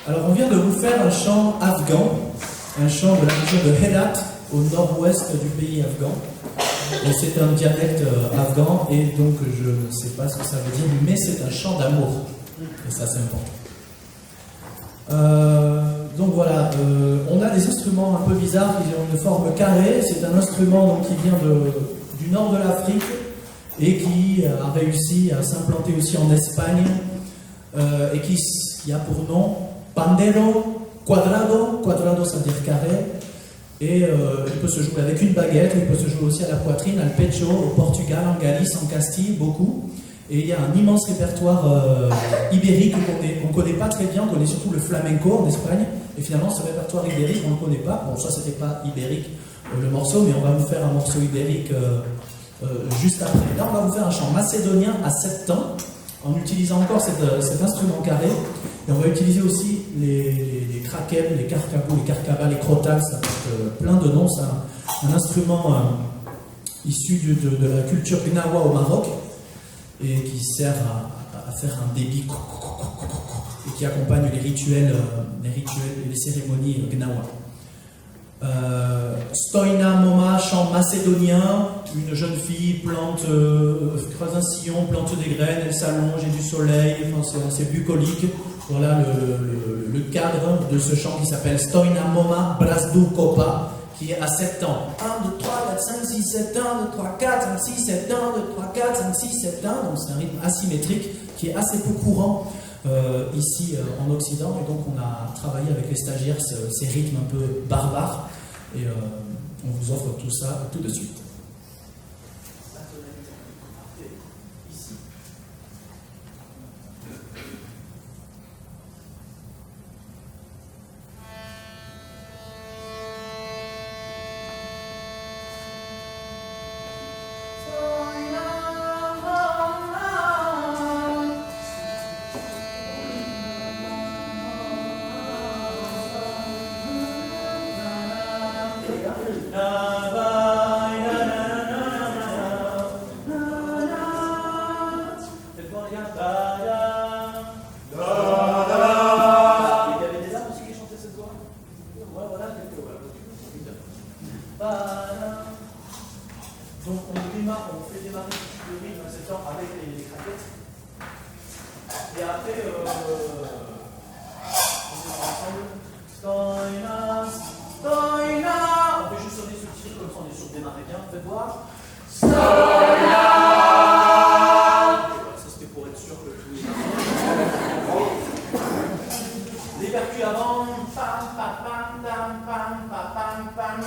Alors on vient de vous faire un chant afghan, un chant de la région de Herat, au nord-ouest du pays afghan. Et c'est un dialecte afghan, et donc je ne sais pas ce que ça veut dire, mais c'est un chant d'amour. Et ça c'est important. Donc voilà, on a des instruments un peu bizarres qui ont une forme carrée. C'est un instrument donc, qui vient du nord de l'Afrique et qui a réussi à s'implanter aussi en Espagne et qui a pour nom pandero quadrado. Quadrado ça veut dire carré. Et il peut se jouer avec une baguette, il peut se jouer aussi à la poitrine, al pecho, au Portugal, en Galice, en Castille, beaucoup. Et il y a un immense répertoire ibérique qu'on ne connaît pas très bien, on connaît surtout le flamenco en Espagne, et finalement ce répertoire ibérique on ne le connaît pas. Bon, ça c'était pas ibérique le morceau, mais on va vous faire un morceau ibérique juste après. Là on va vous faire un chant macédonien à 7 temps, en utilisant encore cet instrument carré, et on va utiliser aussi les kraken, les carcabous, les carcabas, les crotales, ça porte plein de noms. C'est un instrument issu de la culture gnawa au Maroc, et qui sert à faire un débit et qui accompagne les rituels et les cérémonies gnawa. Stoina Moma, chant macédonien. Une jeune fille creuse un sillon, plante des graines, elle s'allonge, et du soleil, enfin, c'est bucolique. Voilà le cadre de ce chant qui s'appelle Stoina Moma Brazdu Kopa, qui est à 7 temps. 1, 2, 3, 4, 5, 6, 7, 1, 2, 3, 4, 5, 6, 7, 1, 2, 3, 4, 5, 6, 7, 1. Donc c'est un rythme asymétrique qui est assez peu courant ici en Occident. Et donc on a travaillé avec les stagiaires ces rythmes un peu barbares. Et on vous offre tout ça tout de suite. Donc on fait démarrer le rythme à 7 ans avec les craquettes. Et après, on est ensemble. Stoina, Stoina. On fait juste sonner subtil, comme ça on est sûr de démarrer bien. Faites voir. Stoina. Ça c'était pour être sûr que tout est bien. Les percus avant. Pam, pam, pam, pam, pam, pam, pam.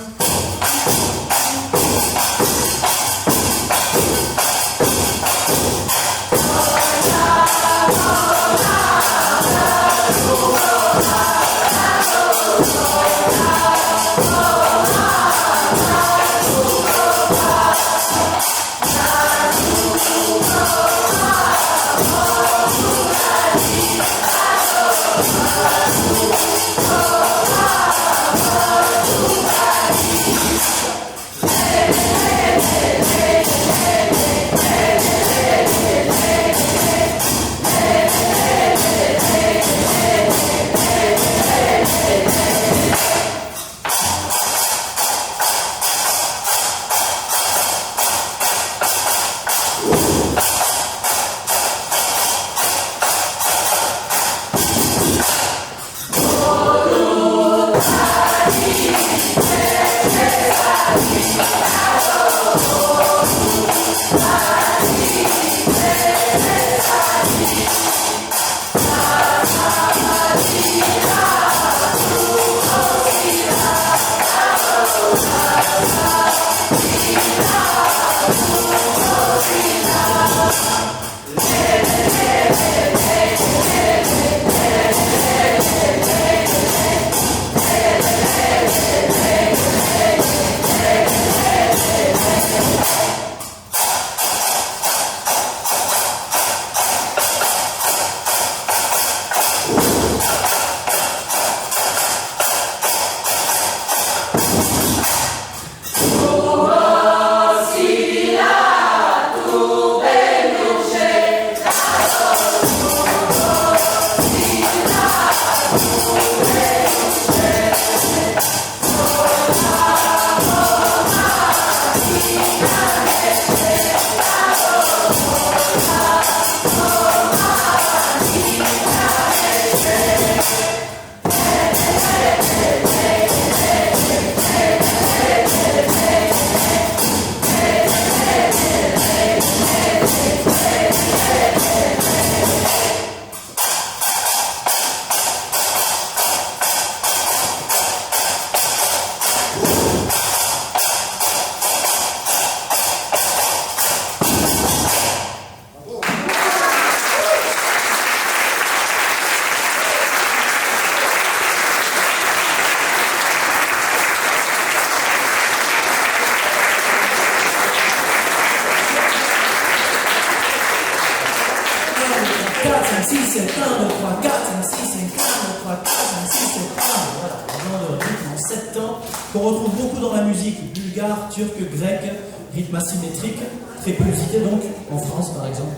4, 5, 6, 7, 1, 2, 3, 4, 5, 6, 7, 1, 2, 3, 4, 5, 6, 7, 1. Voilà, un genre de rythme en 7 temps qu'on retrouve beaucoup dans la musique bulgare, turque, grecque, rythme asymétrique, très peu usité donc, en France par exemple.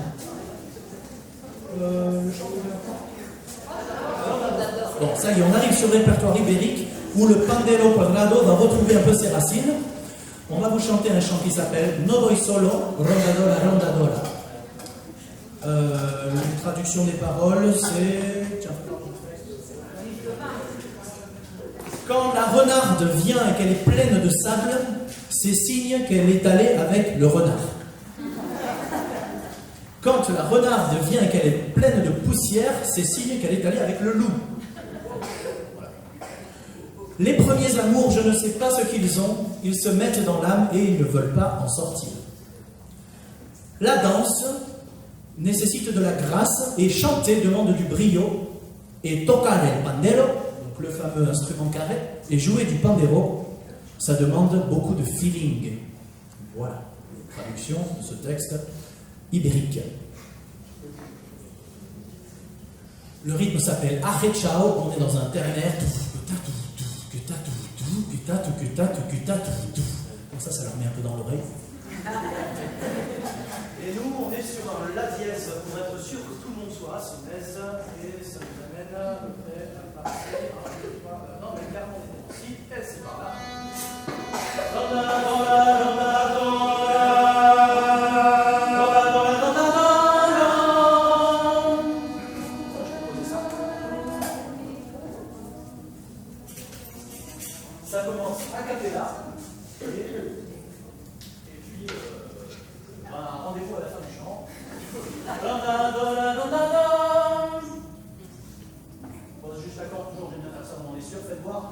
Bon, ça y est, on arrive sur le répertoire ibérique où le pandero quadrado va retrouver un peu ses racines. On va vous chanter un chant qui s'appelle No voy solo, rondadora, rondadora. Une traduction des paroles, c'est... Tiens. Quand la renarde vient et qu'elle est pleine de sable, c'est signe qu'elle est allée avec le renard. Quand la renarde vient et qu'elle est pleine de poussière, c'est signe qu'elle est allée avec le loup. Voilà. Les premiers amours, je ne sais pas ce qu'ils ont, ils se mettent dans l'âme et ils ne veulent pas en sortir. La danse nécessite de la grâce et chanter demande du brio et tocar el pandero, donc le fameux instrument carré, et jouer du pandero, ça demande beaucoup de feeling. Voilà, traduction de ce texte ibérique. Le rythme s'appelle Arrechao, on est dans un ternaire. Comme ça leur met un peu dans l'oreille. Et nous, on est sur un La dièse pour être sûr que tout le monde soit à son aise. Et ça nous amène à peu près à passer. Non, mais clairement, on est ici. Et c'est par là. Ça commence a cappella. Et puis, rendez-vous à la fin du chant. Bon, juste l'accord, toujours, j'aime bien faire ça, on est sûr, faites voir.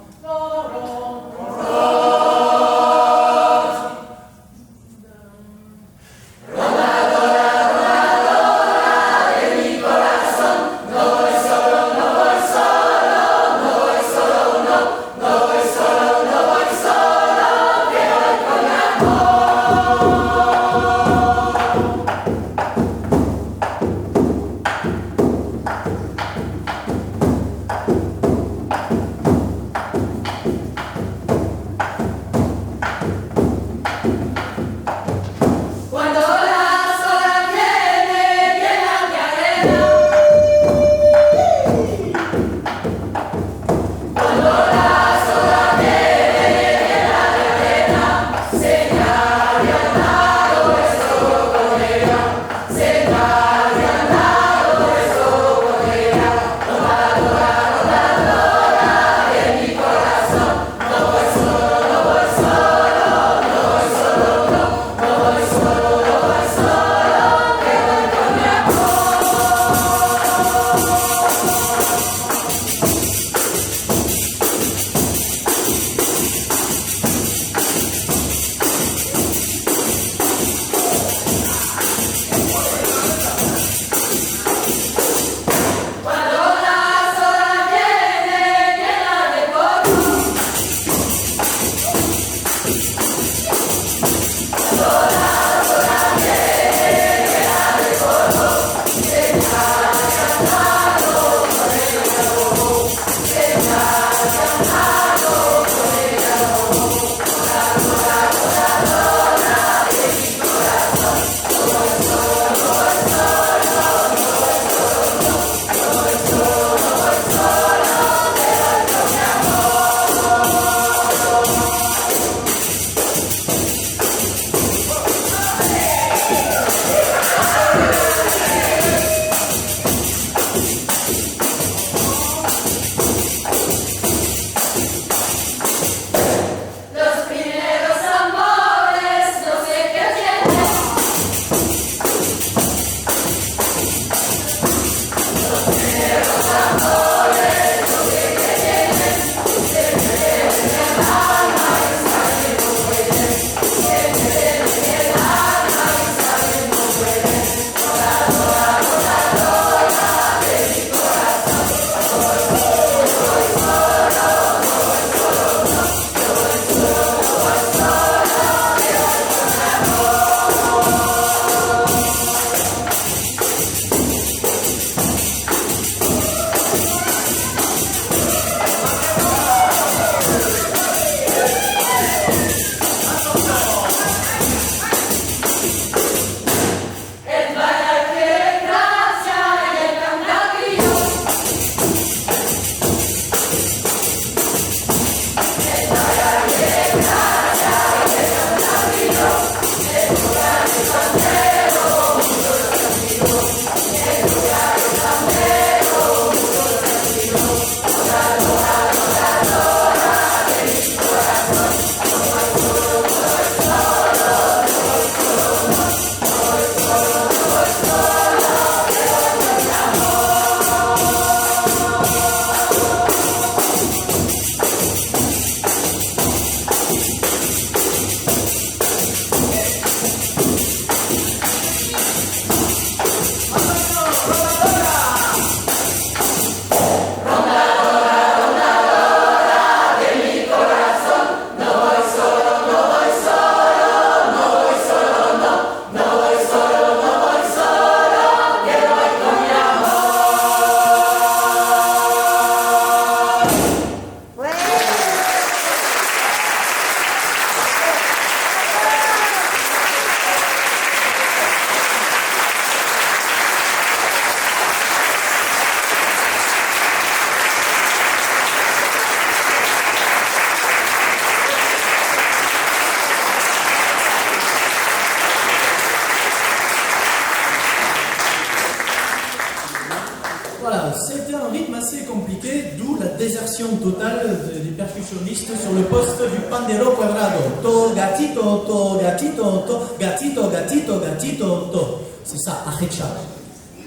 assez compliqué, d'où la désertion totale des percussionnistes sur le poste du pandero quadrado. To, gatito, to, gatito, to, gatito, gatito, gatito, to. C'est ça, arecha.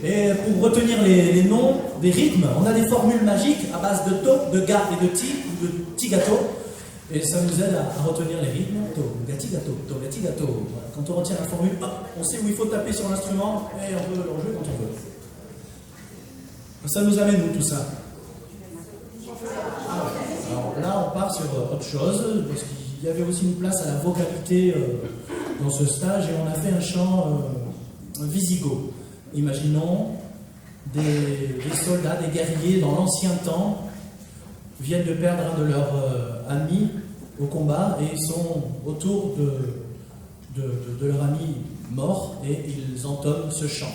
Et pour retenir les noms des rythmes, on a des formules magiques à base de to, de ga et de ti, ou de ti gato. Et ça nous aide à retenir les rythmes. To, gati, gato, to, gati, gato. Voilà. Quand on retient la formule, hop, on sait où il faut taper sur l'instrument et on peut le jouer quand on veut. Ça nous amène où tout ça? Alors là, on part sur autre chose, parce qu'il y avait aussi une place à la vocalité dans ce stage, et on a fait un chant wisigoth. Imaginons des soldats, des guerriers dans l'ancien temps, viennent de perdre un de leurs amis au combat, et ils sont autour de leur ami mort, et ils entonnent ce chant.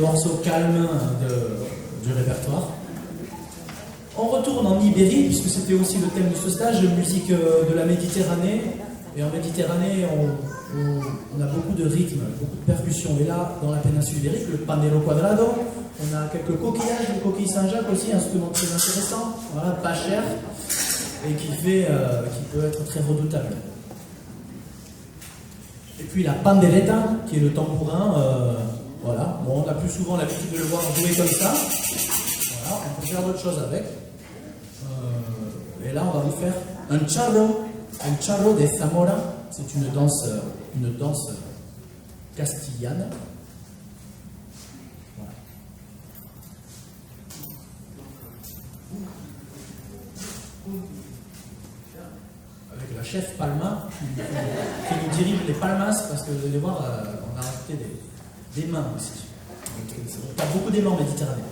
morceaux calmes du répertoire. On retourne en Ibérie, puisque c'était aussi le thème de ce stage, musique de la Méditerranée. Et en Méditerranée, on a beaucoup de rythmes, beaucoup de percussions. Et là, dans la péninsule ibérique, le pandero quadrado, on a quelques coquillages, une coquille Saint-Jacques aussi, un instrument très intéressant, voilà, pas cher, et qui peut être très redoutable. Et puis la pandereta, qui est le tambourin, voilà. Bon, on a plus souvent l'habitude de le voir jouer comme ça. Voilà, on peut faire d'autres choses avec. Et là, on va vous faire un charro de Zamora. C'est une danse castillane. Voilà. Avec la chef Palma qui nous dirige les palmas, parce que vous allez voir, on a rajouté des mains aussi. On a beaucoup d'aimants en Méditerranée.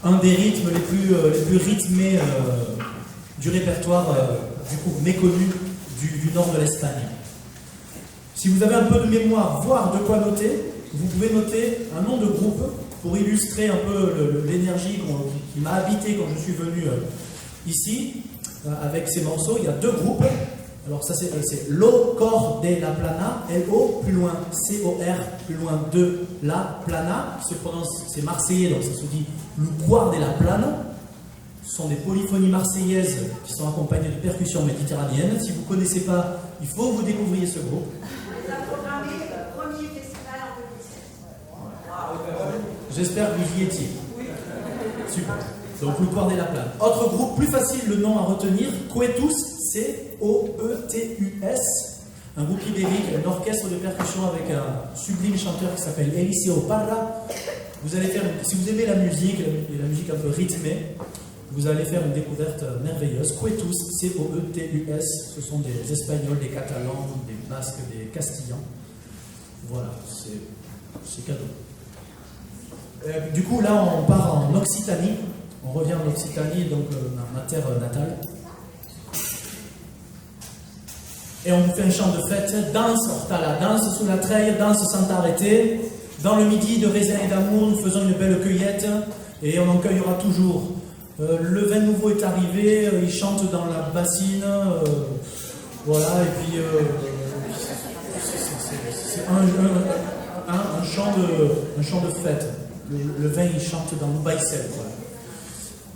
Un des rythmes les plus rythmés du répertoire du coup méconnu du nord de l'Espagne. Si vous avez un peu de mémoire, voire de quoi noter, vous pouvez noter un nom de groupe pour illustrer un peu l'énergie qui m'a habité quand je suis venu ici avec ces morceaux. Il y a deux groupes. Alors ça c'est Lo Cor de la Plana, L-O, plus loin C-O-R, plus loin de la Plana, qui se prononce, c'est marseillais, donc ça se dit Le Cuar de la Plana. Ce sont des polyphonies marseillaises qui sont accompagnées de percussions méditerranéennes. Si vous ne connaissez pas, il faut que vous découvriez ce groupe. On a programmé le premier festival en 2016. J'espère que vous y étiez. Super. Donc Le Cuar de la Plana. Autre groupe, plus facile le nom à retenir, Coetus, C-O-E-T-U-S, un groupe ibérique, un orchestre de percussion avec un sublime chanteur qui s'appelle Eliseo Parra. Vous allez faire, si vous aimez la musique un peu rythmée, vous allez faire une découverte merveilleuse. Coetus, C-O-E-T-U-S, ce sont des Espagnols, des Catalans, des Basques, des Castillans. Voilà, c'est cadeau. Du coup, là, on part en Occitanie. On revient en Occitanie, donc ma terre natale. Et on vous fait un chant de fête, danse, Hortala, danse sous la treille, danse sans t'arrêter. Dans le midi de raisin et d'amour, nous faisons une belle cueillette et on en cueillera toujours. Le vin nouveau est arrivé, il chante dans la bassine, voilà, et puis c'est un chant de fête. Le vin, il chante dans l'Oubaïsel, voilà.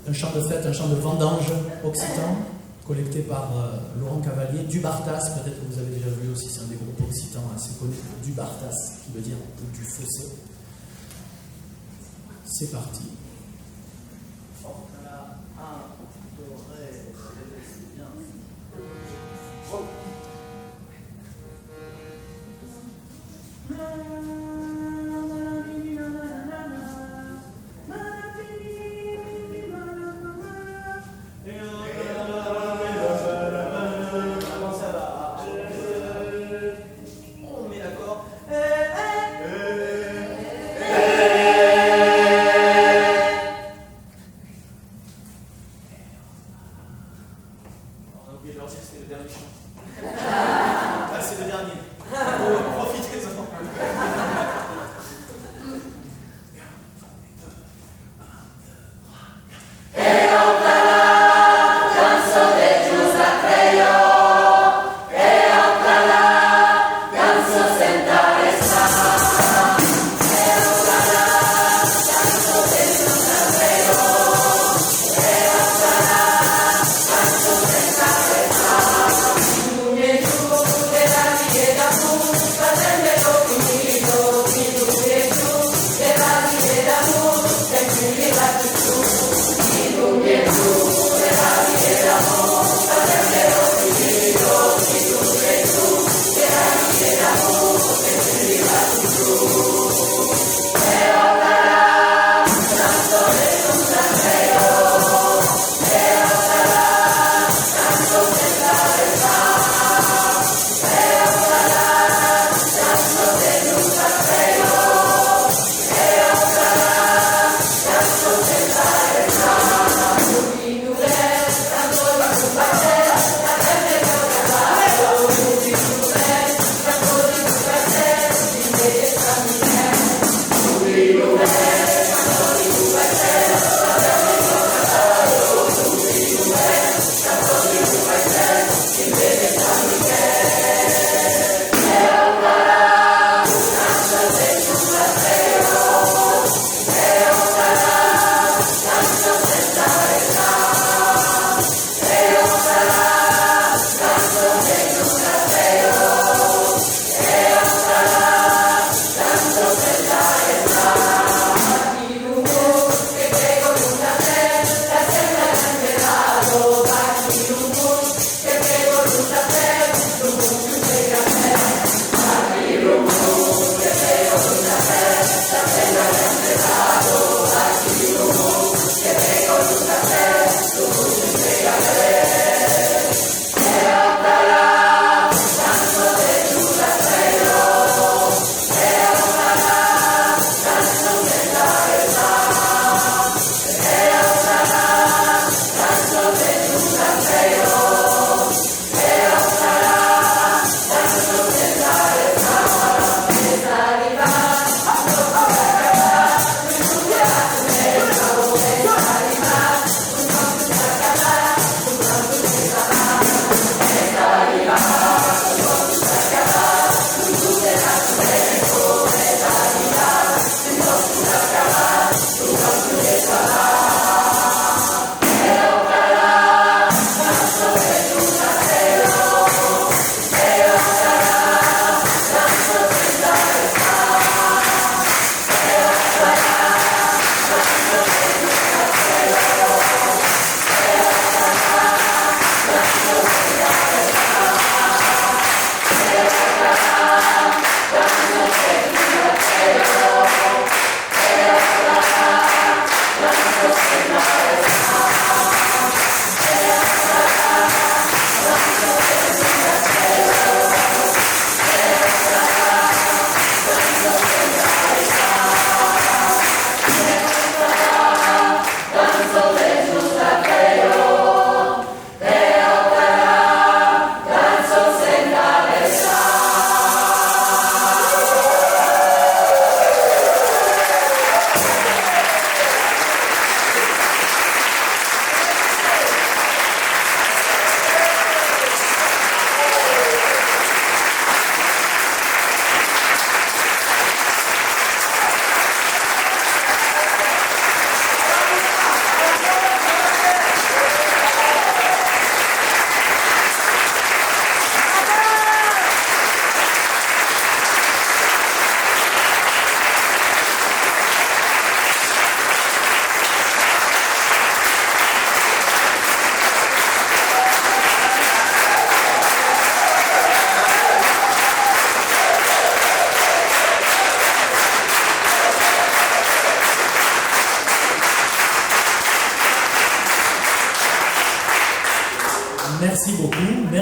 Un chant de fête, un chant de vendange occitan, collecté par Laurent Cavalier, du Bartas, peut-être que vous avez déjà vu aussi, c'est un des groupes occitans assez connus, du Bartas, qui veut dire du fossé. C'est parti.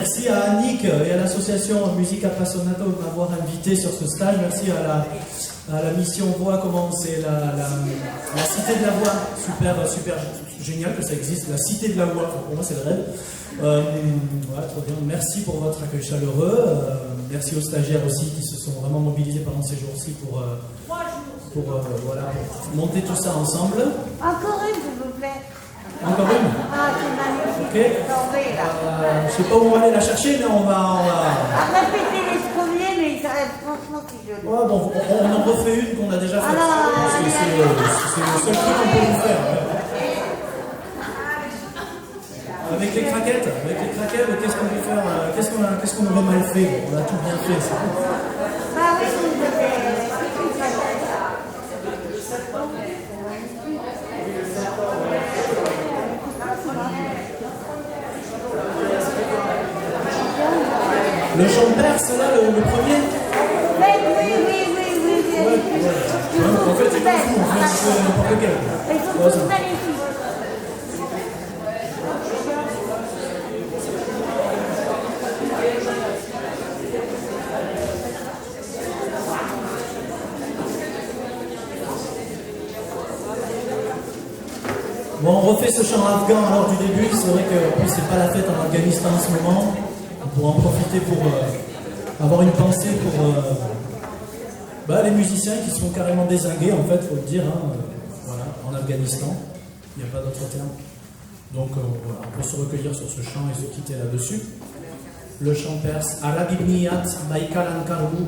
Merci à Annick et à l'association Musique Appassionata de m'avoir invité sur ce stage. Merci à la mission Voix, comment c'est la Cité de la Voix. Super génial que ça existe, la Cité de la Voix. Pour moi, c'est le rêve. Voilà, trop bien. Merci pour votre accueil chaleureux. Merci aux stagiaires aussi qui se sont vraiment mobilisés pendant ces jours-ci pour voilà, monter tout ça ensemble. Encore une, s'il vous plaît. Encore une? Ah, c'est magnifique. Ok. Tombé, là. Je sais pas où on va aller la chercher, mais on va... Répétez les premiers, mais ça reste franchement si joli. Ouais, bon, on en refait une qu'on a déjà faite. Alors, Parce que c'est le seul truc qu'on peut vous faire. Avec les craquettes, qu'est-ce qu'on peut faire? Qu'est-ce qu'on aurait mal fait? On a tout bien fait. Ça. Bah oui, vous devez. Le chant perse, là, le premier? Oui. Ouais. En fait, c'est pas fou, on fait un peu n'importe lequel. Ils sont Ouais, tous ça. magnifiques. Bon, on refait ce chant afghan alors du début. C'est vrai que plus c'est pas la fête en Afghanistan en ce moment. On pourra en profiter pour avoir une pensée pour les musiciens qui sont carrément dézingués, en fait, faut le dire. Voilà, en Afghanistan. Il n'y a pas d'autre terme. Donc voilà, on peut se recueillir sur ce chant et se quitter là-dessus. Le chant perse Arabibniyat Baïkalan Karou.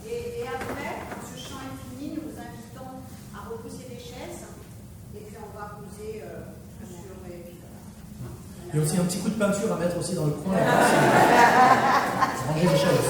Et après, quand ce chant est fini, nous vous invitons à repousser les chaises. Et puis on va poser sur les... Il y a aussi un petit coup de peinture à mettre aussi dans le coin. Là, ranger les chaises.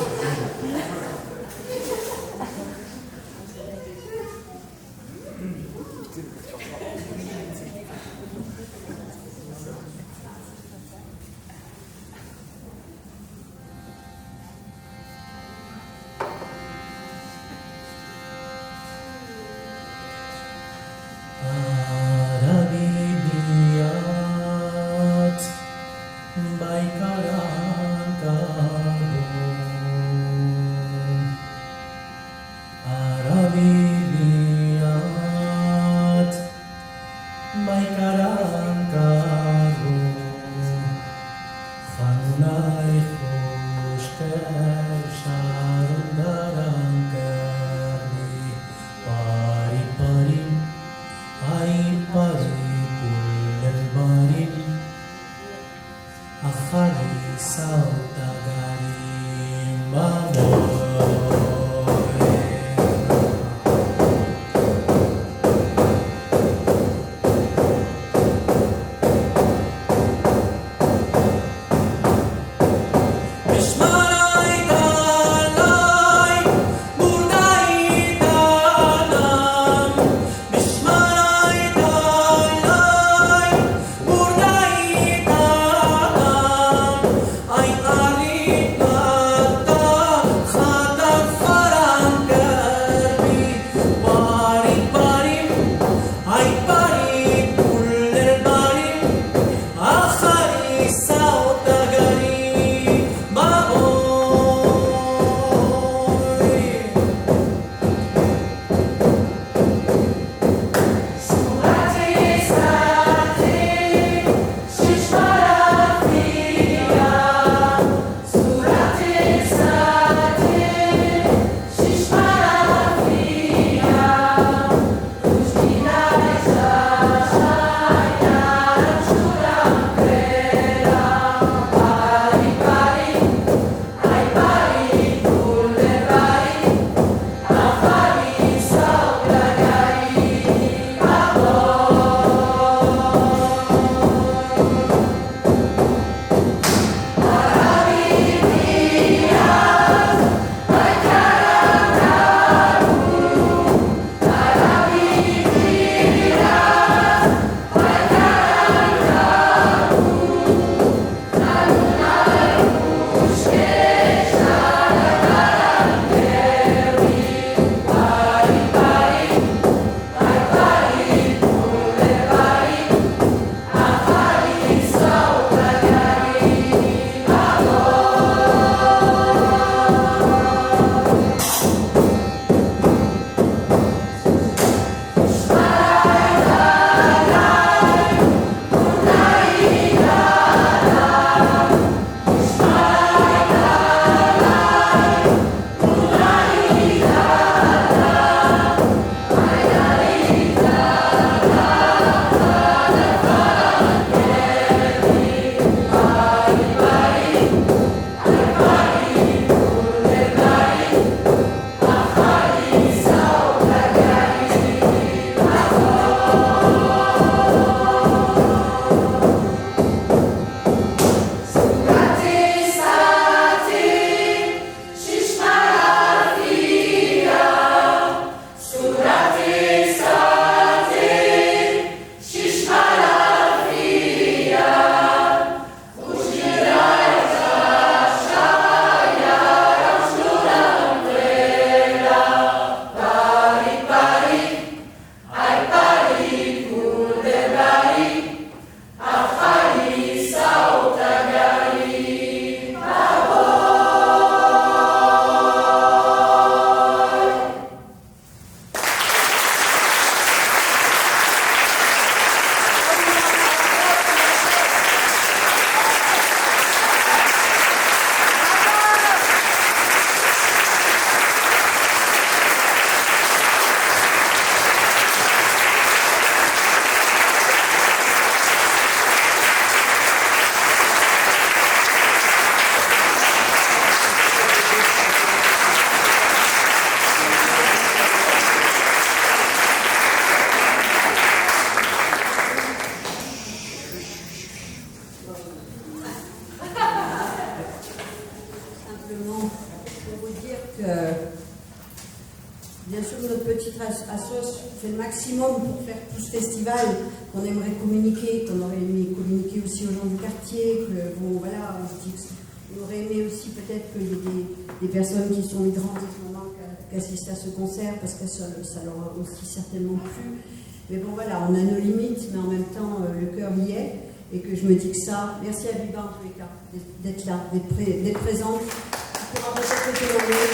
Simplement pour vous dire que, bien sûr, notre petite assoce fait le maximum pour faire tout ce festival qu'on aimerait communiquer, qu'on aurait aimé communiquer aussi aux gens du quartier, que, bon, voilà, on se dit qu'on aurait aimé aussi peut-être qu'il y ait des personnes qui sont migrantes en ce moment qui assistent à ce concert, parce que ça leur a aussi certainement plu. Mais bon, voilà, on a nos limites, mais en même temps, le cœur y est, et que je me dis que ça, merci à Viva en tous les cas, d'être là, d'être présente, pour avoir cette témoigner.